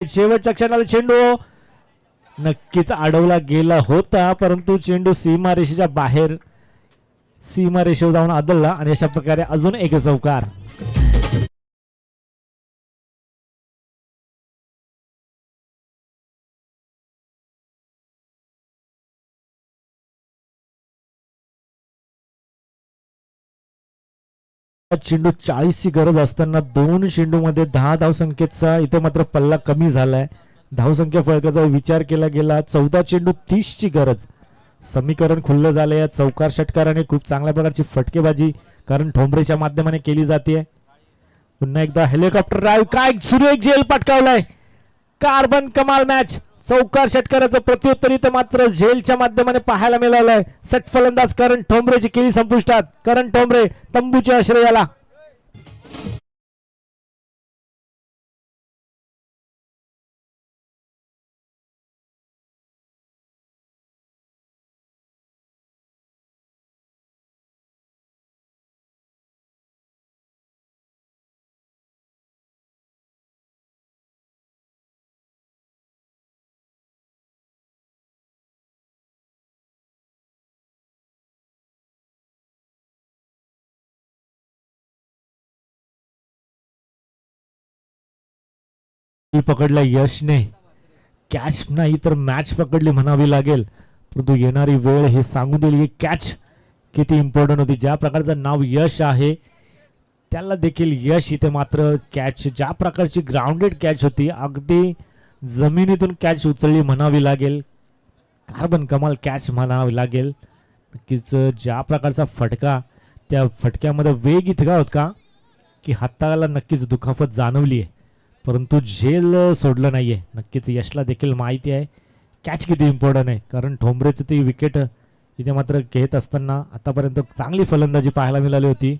शेवटच्या क्षणाला चेंडू नक्कीच अडवला गेला होता, परंतु चेंडू सीमारेषेच्या बाहेर सीमारेषेवर जाऊन आदळला आणि अशा प्रकारे अजून एक चौकार. चेंडू 40 ची गरज असताना 2 चेंडू मध्ये 10 धाव संख्येचा इथे मात्र पल्ला कमी झालाय. धावसंख्या फळकाचा विचार केला गेला 14 चेंडू 30 ची गरज. समीकरण खुल्लं झालं या चौकार षटकाराने. खूप चांगल्या प्रकारची फटकेबाजी करण ठोंबरेच्या माध्यमाने केली जाते. पुन्हा एकदा हेलिकॉप्टर ड्राईव्ह काय सुरू एक झेल पटकावलाय. कार्बन कमाल मॅच. चौकार षटकाराचं प्रत्युत्तर इथं मात्र झेलच्या माध्यमाने पाहायला मिळालंय. सट फलंदाज करण ठोंबरेची केली संपुष्टात. करण ठोंबरे तंबूच्या आश्रयाला. पकडला यशने. कॅच नाही तर मॅच पकडली म्हणावी लागेल. परंतु येणारी वेळ हे सांगून देईल की कॅच किती इम्पॉर्टंट होती. ज्या प्रकारचं नाव यश आहे त्याला देखील यश. इथे मात्र कॅच ज्या प्रकारची ग्राउंडेड कॅच होती अगदी जमिनीतून कॅच उचलली म्हणावी लागेल. कार्बन कमाल कॅच म्हणावी लागेल. नक्कीच ज्या प्रकारचा फटका त्या फटक्यामध्ये वेग इतका होता की हाताला नक्कीच दुखापत जाणवली आहे. परंतु झेल सोडलं नाहीये. नक्कीच यशला देखील माहिती आहे कॅच किती इम्पॉर्टंट आहे. कारण ठोंबरेची ती विकेट इथे मात्र घेत असताना आतापर्यंत चांगली फलंदाजी पाहायला मिळाली होती.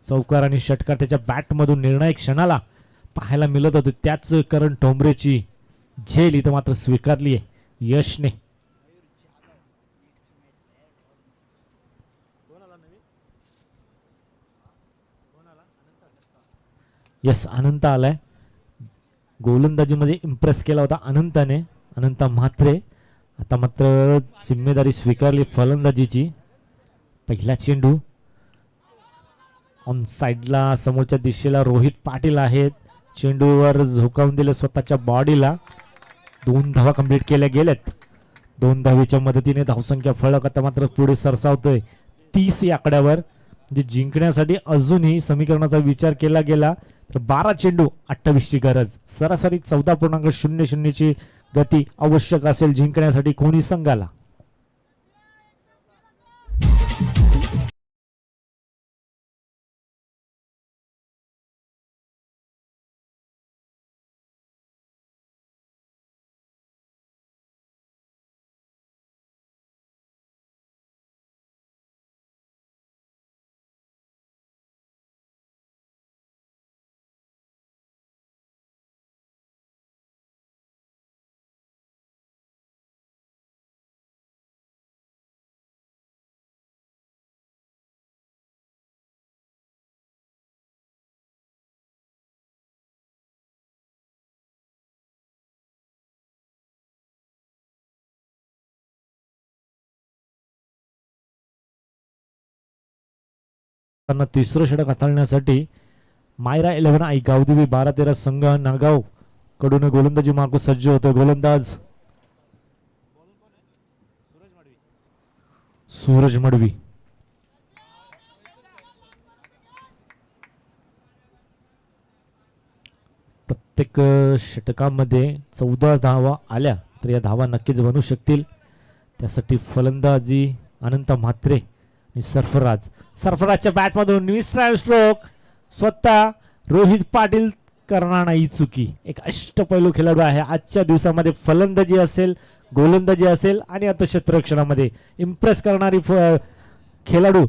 चौकार आणि षटकार त्याच्या बॅटमधून निर्णायक क्षणाला पाहायला मिळत होते. त्याच करण ठोंबरेची झेल इथे मात्र स्वीकारली आहे यशने. यस अनंत आलाय. गोलंदाजीमध्ये इम्प्रेस केला होता अनंताने. अनंता म्हात्रे आता मात्र जिम्मेदारी स्वीकारली फलंदाजीची. पहिला चेंडू ऑन साइडला समोरच्या दिशेला रोहित पाटील आहेत. चेंडूवर झोकावून दिले स्वतःच्या बॉडीला. 2 धावा कंप्लीट केल्या गेल्यात. 2 धावेच्या मदतीने धावसंख्या फळक आता मात्र पुढे सरसावतोय 30 या आकड्यावर. म्हणजे जिंकण्यासाठी अजूनही समीकरणाचा विचार केला गेला तर 12 चेंडू 28 ची गरज. सरासरी 14.00 ची गती आवश्यक असेल जिंकण्यासाठी कोणी संघाला. तिसरं षटक हाताळण्यासाठी मायरा 11 आई गावदेवी 12-13 संघ नागाव कडून गोलंदाजी मार्ग सज्ज होतोय. गोलंदाज सूरज मडवी. प्रत्येक षटकामध्ये 14 धावा आल्या तर या धावा नक्कीच बनू शकतील. त्यासाठी फलंदाजी अनंत म्हात्रे आणि सरफराजच्या बॅटमधून स्ट्रोक स्वतः रोहित पाटील करणार नाही चुकी. एक अष्टपैलू खेळाडू आहे. आजच्या दिवसामध्ये फलंदाजी असेल गोलंदाजी असेल आणि आता क्षेत्ररक्षणामध्ये इम्प्रेस करणारी खेळाडू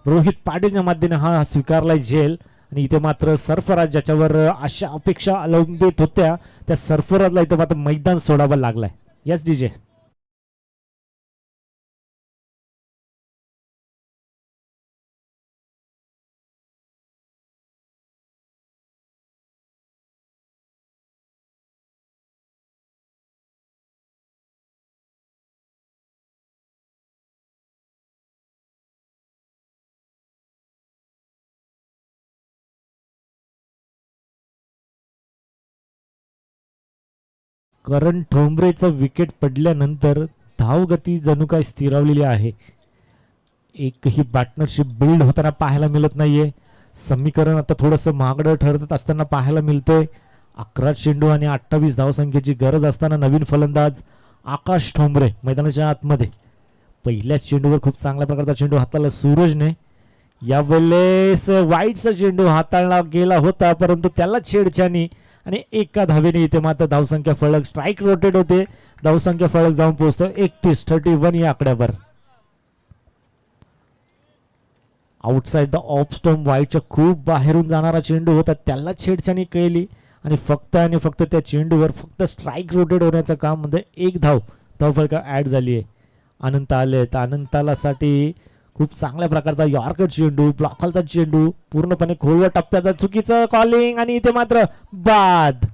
रोहित पाटीलच्या माध्यमाने हा स्वीकारलाय झेल. आणि इथे मात्र सरफराज ज्याच्यावर अशा अपेक्षा अवलंबित होत्या त्या सरफराजला इथे मात्र मैदान सोडावं लागलाय. Yes DJ. करण ठोंबरेचं विकेट पडल्यानंतर धावगती जणू काय स्थिरावलेली आहे. एकही पार्टनरशिप बिल्ड होताना पाहायला मिळत नाहीये. समीकरण आता थोडंसं महागडं ठरत असताना पाहायला मिळतोय. 11 चेंडू आणि 28 धावसंख्येची गरज असताना नवीन फलंदाज आकाश ठोंबरे मैदानाच्या आतमध्ये. पहिल्या चेंडूवर खूप चांगल्या प्रकारचा चेंडू हाताळला सूरजने. यावेळेस वाईटचा चेंडू हाताळला गेला होता, परंतु त्याला छेडछाणी आणि एका धावेने इथे मात्र धावसंख्या फलक स्ट्राईक रोटेट होते. धावसंख्या फलक जाऊन पोहोचतो 31 या आकड्यावर. आउटसाइड द ऑफ स्टंप वाईटच्या खूप बाहेरून जाणारा चेंडू होता, त्याला छेडछाणी केली आणि फक्त त्या चेंडूवर फक्त स्ट्राईक रोटेट होण्याचं काम म्हणजे एक धावफलका ऍड झाली आहे. अनंत आले तर अनंताला साठी खूप चांगल्या प्रकारचा यॉर्कर चेंडू, ब्लॉकलचा चेंडू, पूर्णपणे खोलवर टप्प्याचा चुकीचं कॉलिंग आणि इथे मात्र बाद.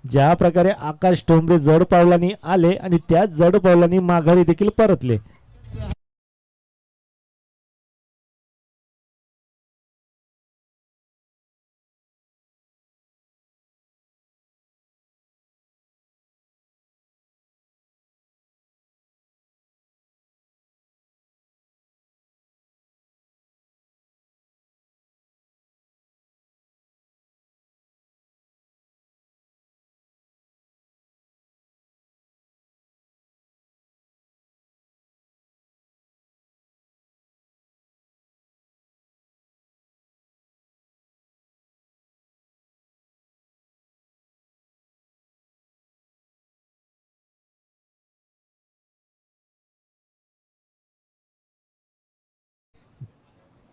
ज्या प्रकारे आकाश ठोंबरे जड पावलांनी आले आणि त्या जड पावलांनी माघारी देखील परतले.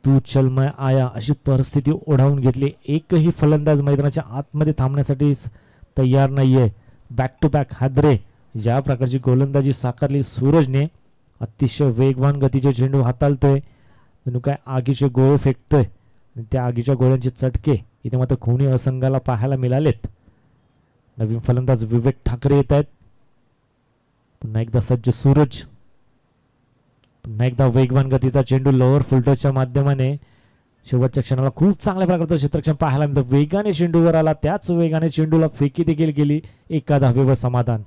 तू चल मैं आया अशी परिस्थिती ओढावून घेतली. एकही फलंदाज मैदानाच्या आतमध्ये थांबण्यासाठी तयार नाहीये. बॅक टू बॅक हादरे ज्या प्रकारची गोलंदाजी साकारली सूरजने. अतिशय वेगवान गतीचे चेंडू हाताळतोय, जणू काय आगीचे गोळे फेकतोय. त्या आगीच्या गोळ्यांचे चटके इथे मात्र कोणी असंघाला पाहायला मिळालेत. नवीन फलंदाज विवेक ठाकरे येत आहेत. पुन्हा एकदा सज्ज सूरज. पुन्हा एकदा वेगवान गतीचा चेंडू लोअर फुलटॉसच्या माध्यमाने शेवटच्या क्षणाला खूप चांगल्या प्रकारचं क्षेत्रक्षण पाहायला मिळतं. वेगाने चेंडूवर आला, त्याच वेगाने चेंडूला फेकी देखील गेली. एका धावेवर समाधान.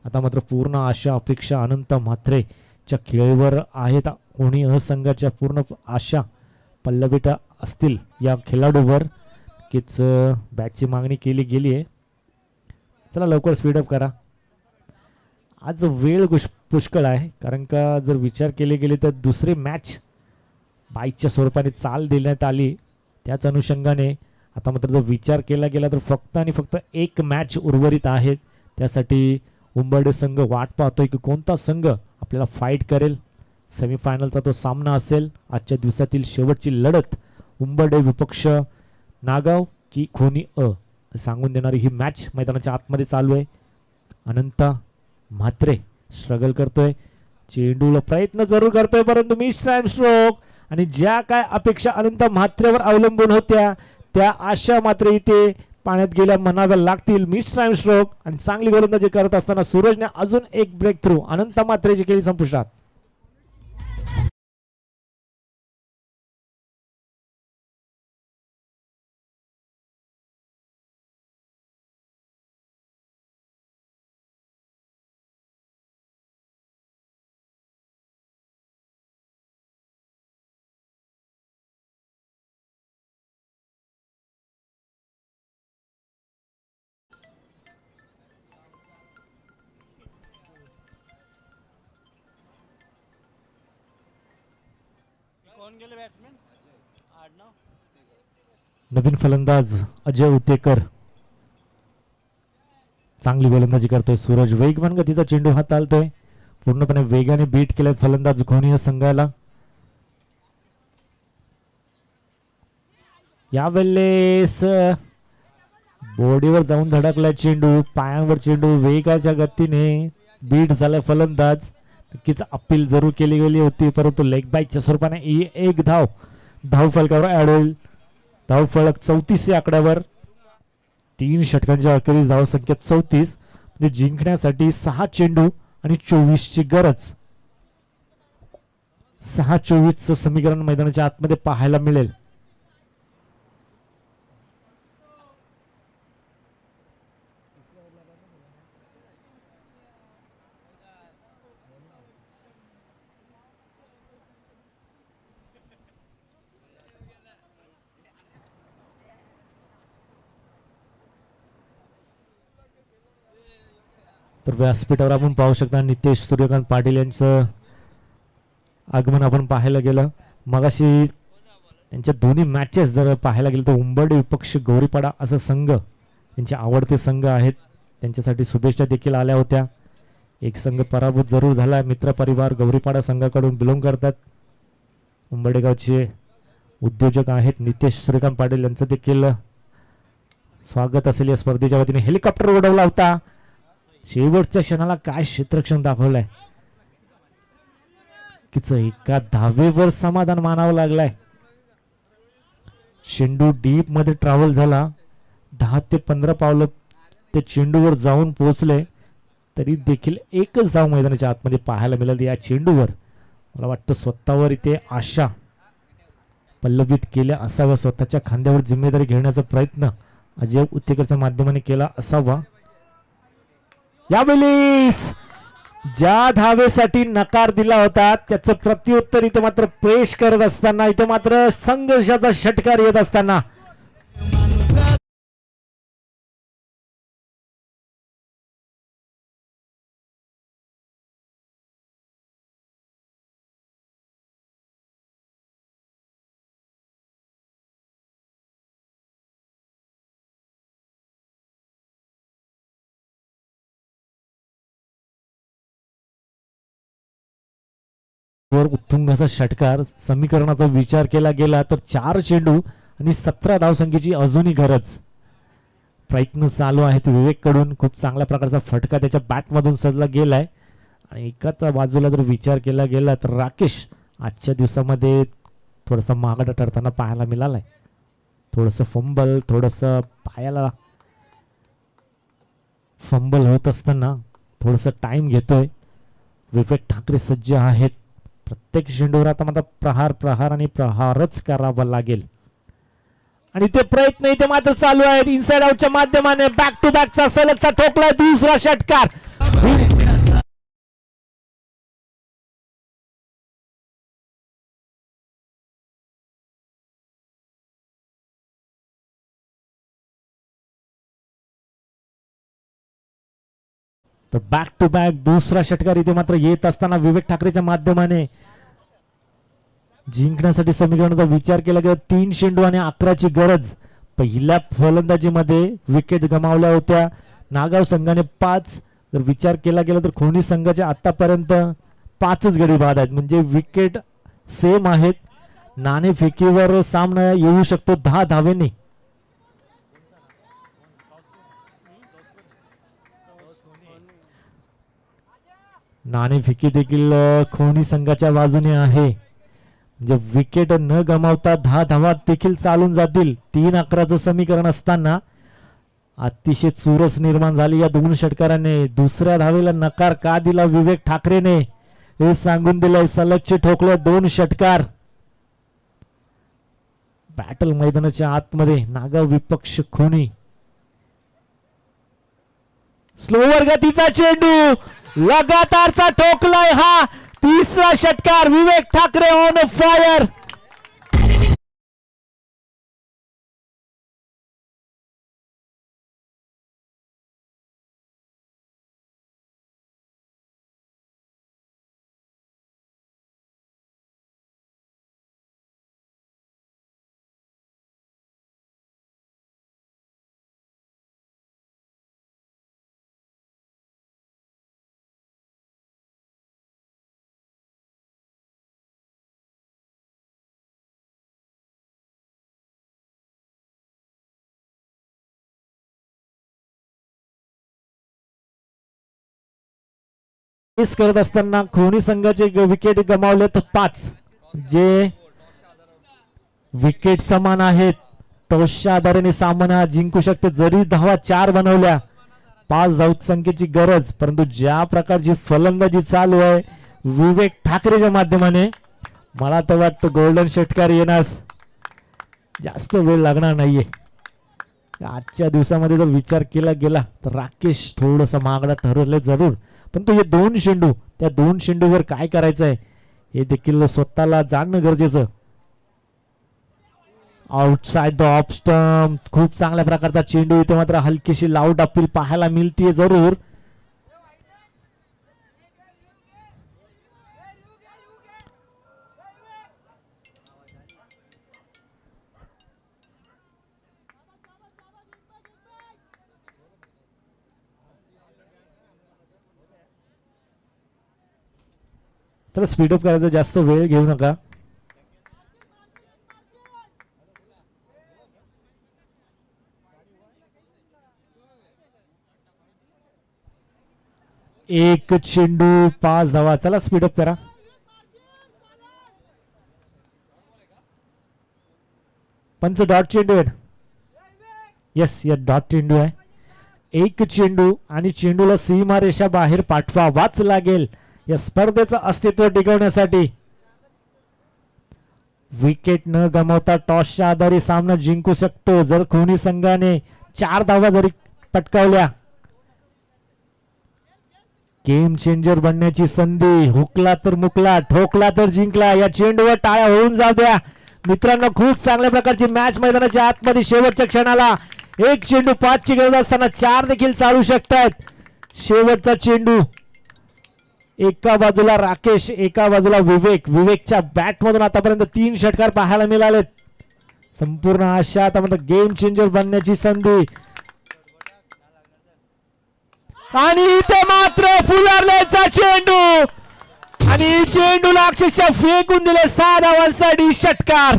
आता मात्र पूर्ण आशा अपेक्षा अनंत म्हात्रेच्या खेळीवर आहेत. कोणी असंघाच्या पूर्ण आशा पल्लवित असतील या खेळाडूवर. नक्कीच बॅटची मागणी केली गेली आहे. चला लवकर स्पीडअप करा. आज वेळ पुष्कळ आहे, कारण का जर विचार केले गेले तर दुसरी मॅच बाईकच्या स्वरूपाने चाल देण्यात आली. त्याच अनुषंगाने आता मात्र जर विचार केला गेला तर फक्त आणि फक्त एक मॅच उर्वरित आहे. त्यासाठी उंबरडे संघ वाट पाहतोय की कोणता संघ आपल्याला फाईट करेल. सेमीफायनलचा तो सामना असेल. आजच्या दिवसातील शेवटची लढत उंबरडे विपक्ष नागाव की खोनी सांगून देणारी ही मॅच मैदानाच्या आतमध्ये चालू आहे. अनंत म्हात्रे स्ट्रगल करतोय, चेंडूला प्रयत्न जरूर करतोय, परंतु मिस टाइम स्ट्रोक. आणि ज्या काय अपेक्षा अनंत म्हात्रेवर अवलंबून होत्या त्या आशा मात्र इथे पाण्यात गेल्या म्हणाव्या लागतील. मिस टाइम स्ट्रोक आणि चांगली गोलंदाजी करत असताना सूरजने अजून एक ब्रेक थ्रू अनंत म्हात्रेची केली संपुष्टात. नवीन फलंदाज अजय उतेकर चांगली गोलंदाजी करतोय. सूरज वेगवान गतीचा चेंडू हाताळतोय, पूर्णपणे वेगाने बीट केले फलंदाज घोणी संघाला. यावेळेस बॉडीवर जाऊन धडकलाय चेंडू, पायांवर चेंडू वेगाच्या गतीने बीट झालाय फलंदाज. नक्कीच अपील जरूर केली गेली होती, परंतु लेग बाईकच्या स्वरूपाने एक धाव फलकावर ऍड होईल. धाव फलक 34 या आकड्यावर. 3 षटकांच्या अखेरीस धाव संख्या 34. म्हणजे जिंकण्यासाठी 6 चेंडू आणि 24 ची गरज. 6-24 समीकरण मैदानाच्या आतमध्ये पाहायला मिळेल. तर व्यासपीठावर आपण पाहू शकता नितेश सूर्यकांत पाटील यांचं आगमन आपण पाहायला गेलं. मगाशी त्यांच्या दोन्ही मॅचेस जर पाहायला गेलं तर उंबरडे विपक्ष गौरीपाडा असं संघ त्यांचे आवडते संघ आहेत. त्यांच्यासाठी शुभेच्छा देखील आल्या होत्या. एक संघ पराभूत जरूर झाला. मित्र परिवार गौरीपाडा संघाकडून बिलॉंग करतात. उंबरडे गावचे उद्योजक आहेत नितेश सूर्यकांत पाटील यांचं देखील स्वागत असेल या स्पर्धेच्या वतीने. हेलिकॉप्टर उडवला होता. शेवटच्या क्षणाला काय क्षेत्रक्षण दाखवलंय की एका धावेवर समाधान मानावं लागलाय. चेंडू डीप मध्ये ट्रॅव्हल झाला. 10 ते 15 पावलं ते चेंडूवर जाऊन पोहोचले तरी देखील एकच धाव मैदानाच्या आतमध्ये पाहायला मिळाली. या चेंडूवर मला वाटतं स्वतःवर इथे आशा पल्लवित केल्या असाव्या. स्वतःच्या खांद्यावर जिम्मेदारी घेण्याचा प्रयत्न अजय उत्तेकरच्या माध्यमाने केला असावा. यावेळी ज्या धावेसाठी नकार दिला होता त्याचं प्रत्युत्तर इथे मात्र पेश करत असताना इथे मात्र संघर्षाचा षटकार येत असताना वर उत्तुंगाचा षटकार. समीकरणाचा विचार केला गेला तर 4 चेंडू आणि 17 धावसंख्येची अजूनही गरज. प्रयत्न चालू आहेत विवेक कडून. खूप चांगल्या प्रकारचा फटका त्याच्या बॅटमधून सजला गेलाय. आणि एका बाजूला जर विचार केला गेला तर राकेश आजच्या दिवसामध्ये थोडासा मागडा ठरताना पाहायला मिळालाय. थोडंसं फंबल, थोडंसं पायाला फंबल होत असताना थोडंसं टाइम घेतोय. विवेक ठाकरे सज्ज आहेत. प्रत्येक चेंडूवर आता मात्र प्रहार प्रहार आणि प्रहारच करावा लागेल. आणि ते प्रयत्न इथे मात्र चालू आहेत. इनसाइड आउटच्या माध्यमाने बॅक टू बॅकचा सलगचा ठोकला. दुसरा षटकार. तर बॅक टू बॅक दुसरा षटकार इथे मात्र येत असताना विवेक ठाकरेच्या माध्यमाने जिंकण्यासाठी समीकरणाचा विचार केला गेला. 3 चेंडू आणि 11ची गरज. पहिल्या फलंदाजीमध्ये विकेट गमावल्या होत्या नागाव संघाने 5. जर विचार केला गेला तर खोनी संघाच्या आतापर्यंत 5च गडी बाद आहेत. म्हणजे विकेट सेम आहेत. नाणेफेकीवर सामना येऊ शकतो 10 धावेने. नाणेफेकी देखील खोनी संघाच्या बाजूने आहे. म्हणजे विकेट न गमावता 10 धावा देखील चालून जातील. 3-11चं समीकरण असताना अतिशय चुरस निर्माण झाली या दोन षटकाराने. दुसऱ्या धावेला नकार का दिला विवेक ठाकरेने हे सांगून दिलंय. सलगचे ठोकले 2 षटकार. बॅटल मैदानाच्या आतमध्ये नागाव विपक्ष खोनी. स्लोवर गतीचा चेंडू लगातारचा ठोकलाय. हा 3रा षटकार. विवेक ठाकरे ऑन फायर. करत असताना खोनी संघाचे विकेट गमावले तर 5 जे विकेट समान आहेत. टॉसच्या आधाराने सामना जिंकू शकते. जरी धावा 4 बनवल्या 5 धावसंख्येची गरज. परंतु ज्या प्रकारची फलंदाजी चालू आहे विवेक ठाकरेच्या माध्यमाने मला तर वाटतं गोल्डन षटकार येण्यास जास्त वेळ लागणार नाहीये. आजच्या दिवसामध्ये जर विचार केला गेला तर राकेश थोडंसं मागडा ठरवले जरूर. पण तो हे 2 चेंडू त्या 2 चेंडूवर काय करायचं आहे हे देखील स्वतःला जाणणं गरजेचं. Outside the off stump. खूप चांगल्या प्रकारचा चेंडू. इथे मात्र हलकीशी लाऊड अपील पाहायला मिळते जरूर. चला स्पीडअप करायचा, जास्त वेळ घेऊ नका. एक चेंडू 5 धावा. चला स्पीडअप करा. पंच डॉट चेंडू आहे. येस या डॉट चेंडू आहे. एक चेंडू आणि चेंडूला सीमारेषा बाहेर पाठवावाच लागेल या स्पर्धेचं अस्तित्व टिकवण्यासाठी. विकेट न गमावता टॉसच्या आधारे सामना जिंकू शकतो जर कोणी संघाने 4 धावा जरी पटकावल्या. गेम चेंजर बनण्याची संधी. हुकला तर मुकला, ठोकला तर जिंकला. या चेंडूवर टाळ्या होऊन जाऊ द्या मित्रांनो. खूप चांगल्या प्रकारची मॅच मैदानाच्या आतमध्ये शेवटच्या क्षणाला. एक चेंडू 5 ची गरज असताना 4 देखील चालू शकतात. शेवटचा चेंडू. एका बाजूला राकेश, एका बाजूला विवेक. विवेकच्या बॅट मधून आतापर्यंत 3 षटकार पाहायला मिळालेत. संपूर्ण आशा आता गेम चेंजर बनण्याची संधी. आणि इथे मात्र फुलारलेचा चेंडू आणि चेंडूला अक्षरशः फेकून दिले 6 धावांसाठी षटकार.